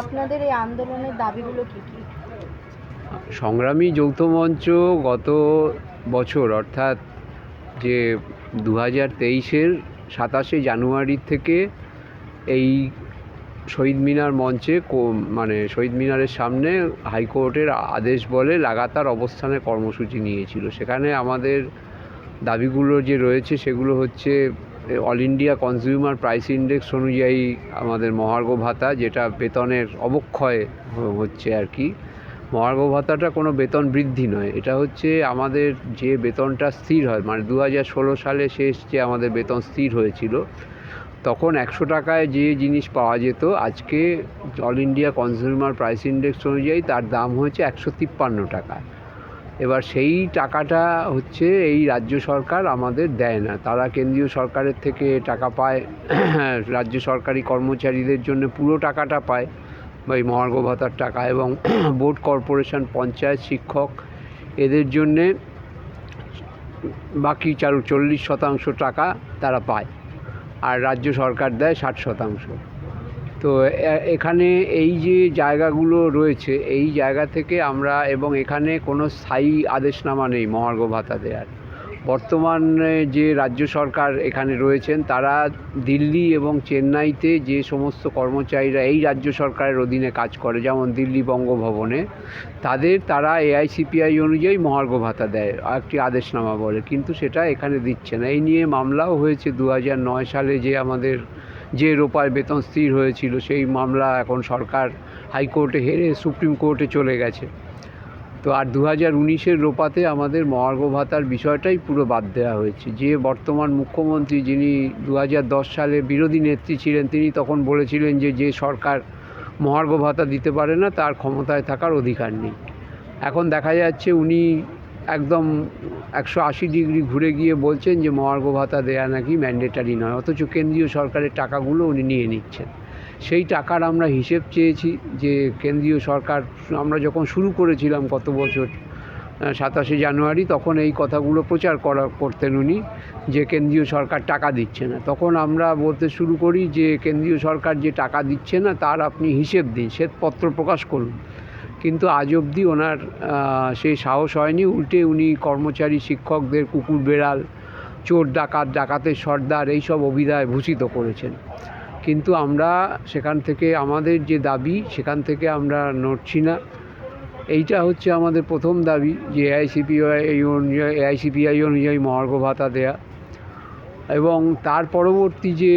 আপনাদের এই আন্দোলনের দাবিগুলো কি কি? সংগ্রামী যৌথ মঞ্চ গত বছর অর্থাৎ যে 2023-এর 27শে জানুয়ারি থেকে এই শহীদ মিনার মঞ্চে মানে শহীদ মিনারের সামনে হাইকোর্টের আদেশ বলে লাগাতার অবস্থানের কর্মসূচি নিয়েছিল। সেখানে আমাদের দাবিগুলো যে রয়েছে সেগুলো হচ্ছে all India consumer price index অনুযায়ী আমাদের মহার্ঘ ভাতা, যেটা বেতনের অবক্ষয় হচ্ছে আর কি। মহার্ঘ ভাতাটা কোনো বেতন বৃদ্ধি নয়, এটা হচ্ছে আমাদের যে বেতনটা স্থির হয়, মানে 2016 সালে শেষ যে আমাদের বেতন স্থির হয়েছিল, তখন 100 টাকায় যে জিনিস পাওয়া যেত, আজকে all India consumer price index অনুযায়ী তার দাম হয়েছে 153 টাকা। এবার সেই টাকাটা হচ্ছে এই রাজ্য সরকার আমাদের দেয় না, তারা কেন্দ্রীয় সরকারের থেকে টাকা পায়, রাজ্য সরকারি কর্মচারীদের জন্য পুরো টাকাটা পায় বা এই মহার্ঘ ভাতার টাকা, এবং বোর্ড, কর্পোরেশন, পঞ্চায়েত, শিক্ষক এদের জন্যে বাকি 40% টাকা তারা পায়, আর রাজ্য সরকার দেয় 60%। তো এখানে এই যে জায়গাগুলো রয়েছে, এই জায়গা থেকে আমরা, এবং এখানে কোনো স্থায়ী আদেশনামা নেই মহার্ঘ ভাতা দেওয়ার। বর্তমানে যে রাজ্য সরকার এখানে রয়েছেন, তারা দিল্লি এবং চেন্নাইতে যে সমস্ত কর্মচারীরা এই রাজ্য সরকারের অধীনে কাজ করে, যেমন দিল্লি বঙ্গভবনে, তারা এআইসিপিআই অনুযায়ী মহার্ঘ ভাতা দেয়, একটি আদেশনামা বলে, কিন্তু সেটা এখানে দিচ্ছে না। এই নিয়ে মামলাও হয়েছে 2009 সালে, যে আমাদের যে রোপায় বেতন স্থির হয়েছিল, সেই মামলা এখন সরকার হাইকোর্টে হেরে সুপ্রিম কোর্টে চলে গেছে। তো আর 2019-এর রোপাতে আমাদের মহার্ঘ ভাতার বিষয়টাই পুরো বাদ দেওয়া হয়েছে। যে বর্তমান মুখ্যমন্ত্রী, যিনি 2010 সালে বিরোধী নেত্রী ছিলেন, তিনি তখন বলেছিলেন যে সরকার মহার্ঘ ভাতা দিতে পারে না, তার ক্ষমতায় থাকার অধিকার নেই। এখন দেখা যাচ্ছে উনি একদম 180 ডিগ্রি ঘুরে গিয়ে বলছেন যে মহার্ঘ ভাতা দেয়া নাকি ম্যান্ডেটারি নয়, অথচ কেন্দ্রীয় সরকারের টাকাগুলো উনি নিয়ে নিচ্ছেন। সেই টাকার আমরা হিসেব চেয়েছি যে কেন্দ্রীয় সরকার, আমরা যখন শুরু করেছিলাম গত বছর 27শে জানুয়ারি, তখন এই কথাগুলো প্রচার করতেন উনি, যে কেন্দ্রীয় সরকার টাকা দিচ্ছে না। তখন আমরা বলতে শুরু করি যে কেন্দ্রীয় সরকার যে টাকা দিচ্ছে না তার আপনি হিসেব দিন, শ্বেতপত্র প্রকাশ করুন। কিন্তু আজ অবধি ওনার সেই সাহস হয়নি, উল্টে উনি কর্মচারী, শিক্ষকদের কুকুর বেড়াল, চোর ডাকাত, ডাকাতের সর্দার, এইসব অভিধায় ভূষিত করেছেন। কিন্তু আমরা সেখান থেকে, আমাদের যে দাবি, সেখান থেকে আমরা নড়ছি না। এইটা হচ্ছে আমাদের প্রথম দাবি, যে এআইসিপিআই অনুযায়ী মহার্ঘ ভাতা দেয়া। এবং তার পরবর্তী যে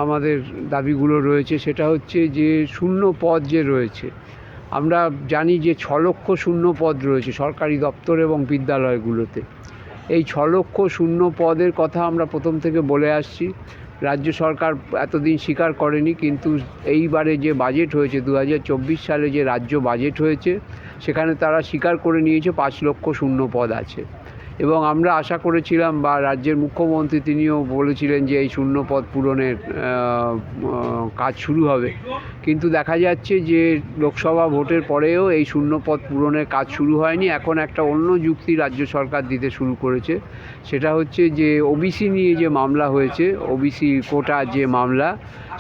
আমাদের দাবিগুলো রয়েছে, সেটা হচ্ছে যে শূন্য পদ যে রয়েছে, আমরা জানি যে 6 লক্ষ শূন্য পদ রয়েছে সরকারি দপ্তর এবং বিদ্যালয়গুলোতে। এই 6 লক্ষ শূন্য পদের কথা আমরা প্রথম থেকে বলে আসছি, রাজ্য সরকার এতদিন স্বীকার করেনি, কিন্তু এইবারে যে বাজেট হয়েছে 2024 সালে, যে রাজ্য বাজেট হয়েছে, সেখানে তারা স্বীকার করে নিয়েছে 5 লক্ষ শূন্য পদ আছে। এবং আমরা আশা করেছিলাম, বা রাজ্যের মুখ্যমন্ত্রী তিনিও বলেছিলেন যে এই শূন্য পদ পূরণের কাজ শুরু হবে, কিন্তু দেখা যাচ্ছে যে লোকসভা ভোটের পরেও এই শূন্য পদ পূরণের কাজ শুরু হয়নি। এখন একটা অন্য যুক্তি রাজ্য সরকার দিতে শুরু করেছে, সেটা হচ্ছে যে ওবিসি নিয়ে যে মামলা হয়েছে, ওবিসি কোটা যে মামলা,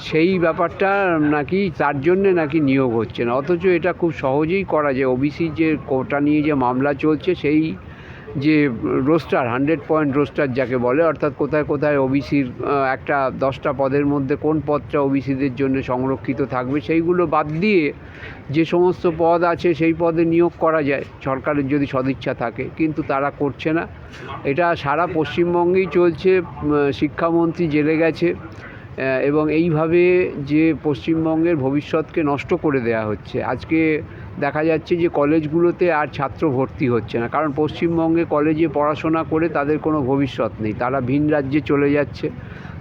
সেই ব্যাপারটা নাকি, তার জন্যে নাকি নিয়োগ হচ্ছে না, অথচ এটা খুব সহজেই করা যায়। ওবিসি যে কোটা নিয়ে যে মামলা চলছে, সেই যে রোস্টার, 100 পয়েন্ট রোস্টার যাকে বলে, অর্থাৎ কোথায় কোথায় ওবিসির একটা 10টা পদের মধ্যে কোন পদটা ওবিসিদের জন্য সংরক্ষিত থাকবে, সেইগুলো বাদ দিয়ে যে সমস্ত পদ আছে সেই পদে নিয়োগ করা যায় সরকারের যদি সদিচ্ছা থাকে, কিন্তু তারা করছে না। এটা সারা পশ্চিমবঙ্গেই চলছে। শিক্ষামন্ত্রী জেলে গেছে, এবং এইভাবে যে পশ্চিমবঙ্গের ভবিষ্যৎকে নষ্ট করে দেওয়া হচ্ছে। আজকে দেখা যাচ্ছে যে কলেজগুলোতে আর ছাত্র ভর্তি হচ্ছে না, কারণ পশ্চিমবঙ্গে কলেজে পড়াশোনা করে তাদের কোনো ভবিষ্যৎ নেই, তারা ভিন রাজ্যে চলে যাচ্ছে,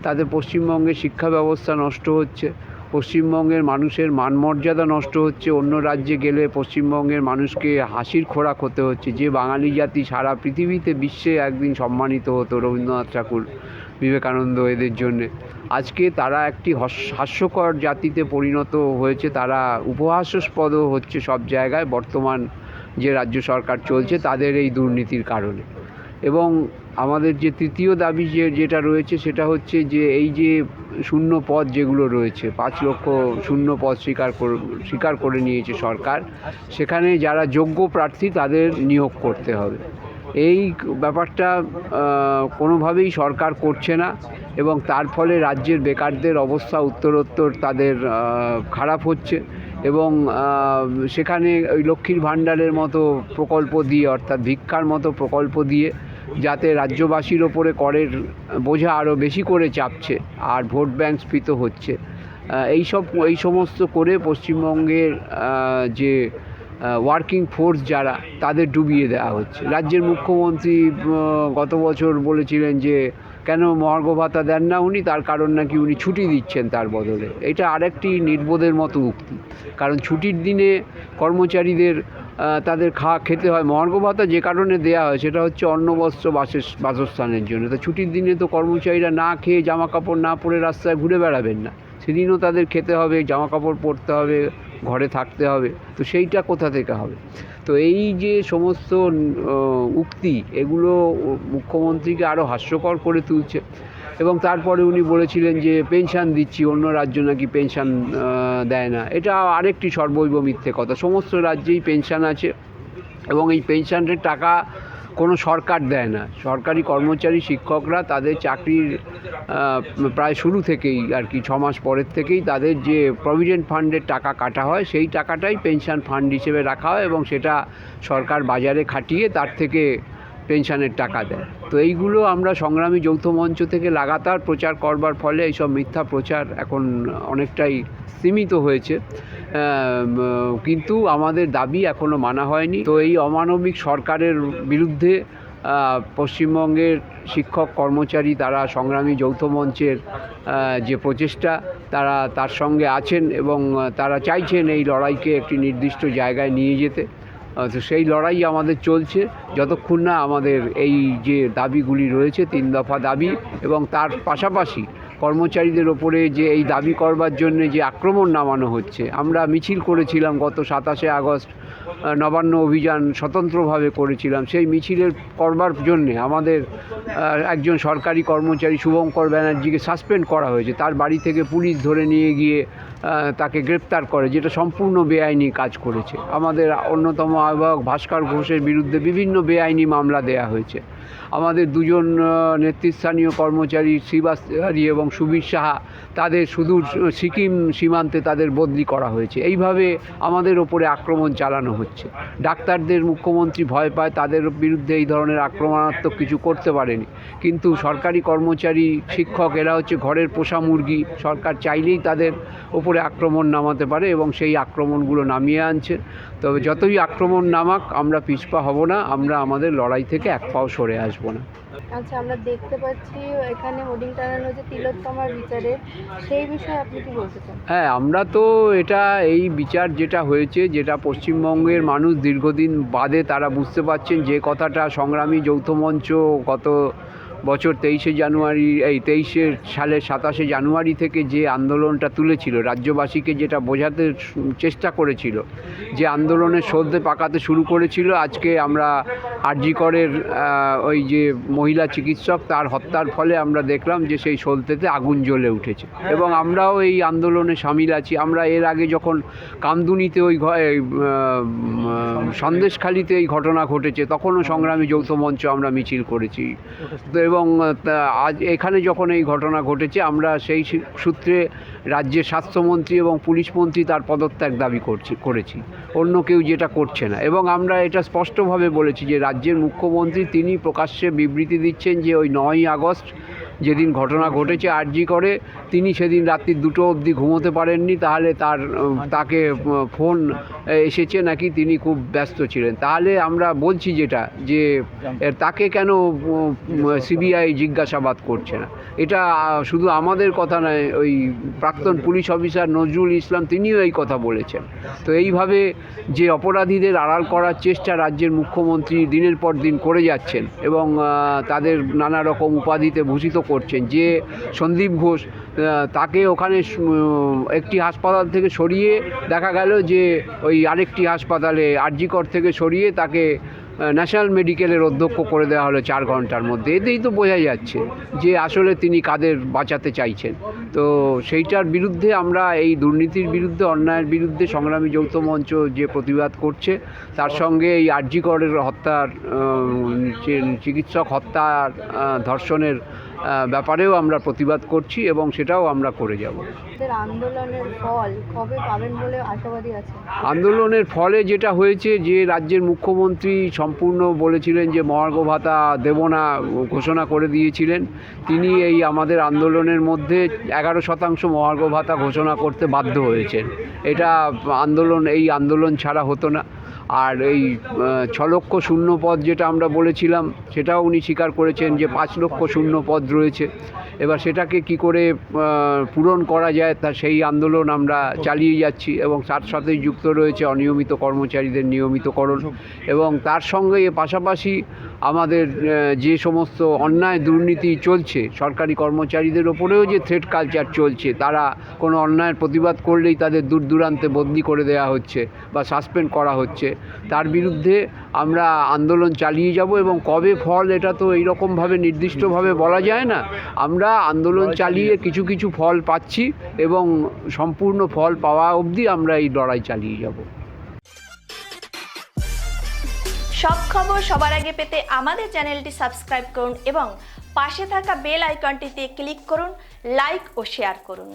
তাদের পশ্চিমবঙ্গের শিক্ষা ব্যবস্থা নষ্ট হচ্ছে, পশ্চিমবঙ্গের মানুষের মানমর্যাদা নষ্ট হচ্ছে। অন্য রাজ্যে গেলে পশ্চিমবঙ্গের মানুষকে হাসির খোরাক হতে হচ্ছে। যে বাঙালি জাতি সারা পৃথিবীতে, বিশ্বে একদিন সম্মানিত হতো, রবীন্দ্রনাথ ঠাকুর, বিবেকানন্দ, এদের জন্যে, আজকে তারা একটি হাস্যকর জাতিতে পরিণত হয়েছে, তারা উপহাস্যস্পদও হচ্ছে সব জায়গায় বর্তমান যে রাজ্য সরকার চলছে তাদের এই দুর্নীতির কারণে। এবং আমাদের যে তৃতীয় দাবি যেটা রয়েছে সেটা হচ্ছে যে এই যে শূন্য পদ যেগুলো রয়েছে 5 লক্ষ শূন্য পদ স্বীকার করে নিয়েছে সরকার, সেখানে যারা যোগ্য প্রার্থী তাদের নিয়োগ করতে হবে। এই ব্যাপারটা কোনোভাবেই সরকার করছে না এবং তার ফলে রাজ্যের বেকারদের অবস্থা উত্তরোত্তর তাদের খারাপ হচ্ছে এবং সেখানে ওই লক্ষ্মীর ভাণ্ডারের মতো প্রকল্প দিয়ে, অর্থাৎ ভিক্ষার মতো প্রকল্প দিয়ে যাতে রাজ্যবাসীর ওপরে করের বোঝা আরও বেশি করে চাপছে আর ভোট ব্যাংক স্ফীত হচ্ছে, এই সমস্ত করে পশ্চিমবঙ্গের যে ওয়ার্কিং ফোর্স যারা তাদের ডুবিয়ে দেওয়া হচ্ছে। রাজ্যের মুখ্যমন্ত্রী গত বছর বলেছিলেন যে কেন মহার্ঘ ভাতা দেন না উনি, তার কারণ নাকি উনি ছুটি দিচ্ছেন তার বদলে। এটা আরেকটি নির্বোধের মতো উক্তি, কারণ ছুটির দিনে কর্মচারীদের তাদের খেতে হয়। মহার্ঘ ভাতা যে কারণে দেওয়া হয় সেটা হচ্ছে অন্ন বস্ত্র বাসস্থানের জন্য। তো ছুটির দিনে তো কর্মচারীরা না খেয়ে জামা কাপড় না পরে রাস্তায় ঘুরে বেড়াবেন না, সেদিনও তাদের খেতে হবে, জামা কাপড় পরতে হবে, ঘরে থাকতে হবে। তো সেইটা কোথা থেকে হবে? তো এই যে সমস্ত উক্তি, এগুলো মুখ্যমন্ত্রীকে আরও হাস্যকর করে তুলছে। এবং তারপরে উনি বলেছিলেন যে পেনশন দিচ্ছি, অন্য রাজ্য নাকি পেনশন দেয় না। এটা আরেকটি সর্বৈব মিথ্যে কথা। সমস্ত রাজ্যেই পেনশন আছে এবং এই পেনশনের টাকা কোনো সরকার দেয় না। সরকারি কর্মচারী শিক্ষকরা তাদের চাকরির প্রায় শুরু থেকেই আর কি 6 মাস পরের থেকেই তাদের যে প্রভিডেন্ট ফান্ডের টাকা কাটা হয় সেই টাকাটাই পেনশন ফান্ড হিসেবে রাখা হয় এবং সেটা সরকার বাজারে খাটিয়ে তার থেকে পেনশনের টাকা দেয়। তো এইগুলো আমরা সংগ্রামী যৌথ মঞ্চ থেকে লাগাতার প্রচার করবার ফলে এইসব মিথ্যা প্রচার এখন অনেকটাই সীমিত হয়েছে, কিন্তু আমাদের দাবি এখনও মানা হয়নি। তো এই অমানবিক সরকারের বিরুদ্ধে পশ্চিমবঙ্গের শিক্ষক কর্মচারী তারা সংগ্রামী যৌথ মঞ্চের যে প্রচেষ্টা তার সঙ্গে আছেন এবং তারা চাইছেন এই লড়াইকে একটি নির্দিষ্ট জায়গায় নিয়ে যেতে। তো সেই লড়াই আমাদের চলছে যতক্ষণ না আমাদের এই যে দাবিগুলি রয়েছে 3 দফা দাবি এবং তার পাশাপাশি কর্মচারীদের ওপরে যে এই দাবি করবার জন্য যে আক্রমণ নামানো হচ্ছে। আমরা মিছিল করেছিলাম গত 27শে আগস্ট, নবান্ন অভিযান স্বতন্ত্রভাবে করেছিলাম। সেই মিছিলের করবার জন্যে আমাদের একজন সরকারি কর্মচারী শুভঙ্কর ব্যানার্জিকে সাসপেন্ড করা হয়েছে। তার বাড়ি থেকে পুলিশ ধরে নিয়ে গিয়ে তাকে গ্রেপ্তার করে, যেটা সম্পূর্ণ বেআইনি কাজ করেছে। আমাদের অন্যতম আহ্বায়ক ভাস্কর ঘোষের বিরুদ্ধে বিভিন্ন বেআইনি মামলা দেয়া হয়েছে। আমাদের 2জন নেতৃস্থানীয় কর্মচারী শ্রীবাস তিওয়ারি এবং সুবীর সাহা, তাদের সুদূর সিকিম সীমান্তে তাদের বদলি করা হয়েছে। এইভাবে আমাদের ওপরে আক্রমণ চালানো হচ্ছে। ডাক্তারদের মুখ্যমন্ত্রী ভয় পায়, তাদের বিরুদ্ধে এই ধরনের আক্রমণাত্মক কিছু করতে পারেনি, কিন্তু সরকারি কর্মচারী শিক্ষক এরা হচ্ছে ঘরের পোষা মুরগি। সরকার চাইলেই তাদের ওপরে আক্রমণ নামাতে পারে এবং সেই আক্রমণগুলো নামিয়ে আনছে। তবে যতই আক্রমণ নামাক আমরা পিছপা হব না, আমরা আমাদের লড়াই থেকে এক পাও সরে আসব না। আচ্ছা, আমরা দেখতে পাচ্ছি এখানে হোর্ডিং টানানো হচ্ছে তিলোত্তমার বিচারের, সেই বিষয়ে আপনি কি বলতে চান? হ্যাঁ, আমরা তো এই বিচার যেটা হয়েছে, যেটা পশ্চিমবঙ্গের মানুষ দীর্ঘদিন বাদে তারা বুঝতে পারছেন যে কথাটা সংগ্রামী যৌথ মঞ্চ গত বছর 23শে জানুয়ারি 23 সালের 27শে জানুয়ারি থেকে যে আন্দোলনটা তুলেছিল, রাজ্যবাসীকে যেটা বোঝাতে চেষ্টা করেছিল, যে আন্দোলনের সদ্যে পাকাতে শুরু করেছিল। আজকে আমরা আরজি করের ওই যে মহিলা চিকিৎসক তার হত্যার ফলে আমরা দেখলাম যে সেই সলতেতে আগুন জ্বলে উঠেছে এবং আমরাও এই আন্দোলনে সামিল আছি। আমরা এর আগে যখন কামদুনিতে সন্দেশখালিতে এই ঘটনা ঘটেছে তখনও সংগ্রামী যৌথ মঞ্চ আমরা মিছিল করেছি। এবং আজ এখানে যখন এই ঘটনা ঘটেছে আমরা সেই সূত্রে রাজ্যের স্বাস্থ্যমন্ত্রী এবং পুলিশ মন্ত্রী তার পদত্যাগ দাবি করেছি, অন্য কেউ যেটা করছে না। এবং আমরা এটা স্পষ্টভাবে বলেছি যে রাজ্যের মুখ্যমন্ত্রী তিনি প্রকাশ্যে বিবৃতি দিচ্ছেন যে ওই 9ই আগস্ট যেদিন ঘটনা ঘটেছে আরজি করে, তিনি সেদিন রাত্রি 2টো অবধি ঘুমোতে পারেননি। তাহলে তাকে ফোন এসেছে নাকি তিনি খুব ব্যস্ত ছিলেন। তাহলে আমরা বলছি যেটা যে তাকে কেন সিবিআই জিজ্ঞাসাবাদ করছে না। এটা শুধু আমাদের কথা নয়, ওই প্রাক্তন পুলিশ অফিসার নজরুল ইসলাম তিনিও এই কথা বলেছেন। তো এইভাবে যে অপরাধীদের আড়াল করার চেষ্টা রাজ্যের মুখ্যমন্ত্রী দিনের পর দিন করে যাচ্ছেন এবং তাদের নানা রকম উপাধিতে ভূষিত করছেন। যে সন্দীপ ঘোষ, তাকে ওখানে একটি হাসপাতাল থেকে সরিয়ে দেখা গেল যে ওই আরেকটি হাসপাতালে আরজি কর থেকে সরিয়ে তাকে ন্যাশনাল মেডিকেলের অধ্যক্ষ করে দেওয়া হলো 4 ঘন্টার মধ্যে। এতেই তো বোঝা যাচ্ছে যে আসলে তিনি কাদের বাঁচাতে চাইছেন। তো সেইটার বিরুদ্ধে আমরা এই দুর্নীতির বিরুদ্ধে, অন্যায়ের বিরুদ্ধে সংগ্রামী যৌথ মঞ্চ যে প্রতিবাদ করছে, তার সঙ্গে এই আরজি করের হত্যার চিকিৎসক হত্যার ধর্ষণের ব্যাপারেও আমরা প্রতিবাদ করছি এবং সেটাও আমরা করে যাব। এদের আন্দোলনের ফল কবে পাবেন বলে আশাবাদী আছেন? আন্দোলনের ফলে যেটা হয়েছে যে রাজ্যের মুখ্যমন্ত্রী সম্পূর্ণ বলেছিলেন যে মহার্ঘ ভাতা দেব না, ঘোষণা করে দিয়েছিলেন। তিনি এই আমাদের আন্দোলনের মধ্যে 11% মহার্ঘ ভাতা ঘোষণা করতে বাধ্য হয়েছেন। এটা এই আন্দোলন ছাড়া হতো না। আর এই 6 লক্ষ শূন্য পদ যেটা আমরা বলেছিলাম, সেটাও উনি স্বীকার করেছেন যে 5 লক্ষ শূন্য পদ রয়েছে। এবার সেটাকে কি করে পূরণ করা যায়, তা সেই আন্দোলন আমরা চালিয়ে যাচ্ছি এবং তার সাথেই যুক্ত রয়েছে অনিয়মিত কর্মচারীদের নিয়মিতকরণ এবং তার সঙ্গে পাশাপাশি আমাদের যে সমস্ত অন্যায় দুর্নীতি চলছে, সরকারি কর্মচারীদের ওপরেও যে থ্রেট কালচার চলছে, তারা কোনো অন্যায়ের প্রতিবাদ করলেই তাদের দূর দূরান্তে বদলি করে দেওয়া হচ্ছে বা সাসপেন্ড করা হচ্ছে, তার বিরুদ্ধে আমরা আন্দোলন চালিয়ে যাব। এবং কবে ফল, এটা তো এইরকমভাবে নির্দিষ্টভাবে বলা যায় না। আমরা আন্দোলন চালিয়ে কিছু কিছু ফল পাচ্ছি এবং সম্পূর্ণ ফল পাওয়া অবধি আমরা এই লড়াই চালিয়ে যাব। সব খবর সবার আগে পেতে আমাদের চ্যানেলটি সাবস্ক্রাইব করুন এবং পাশে থাকা বেল আইকনটিতে ক্লিক করুন, লাইক ও শেয়ার করুন।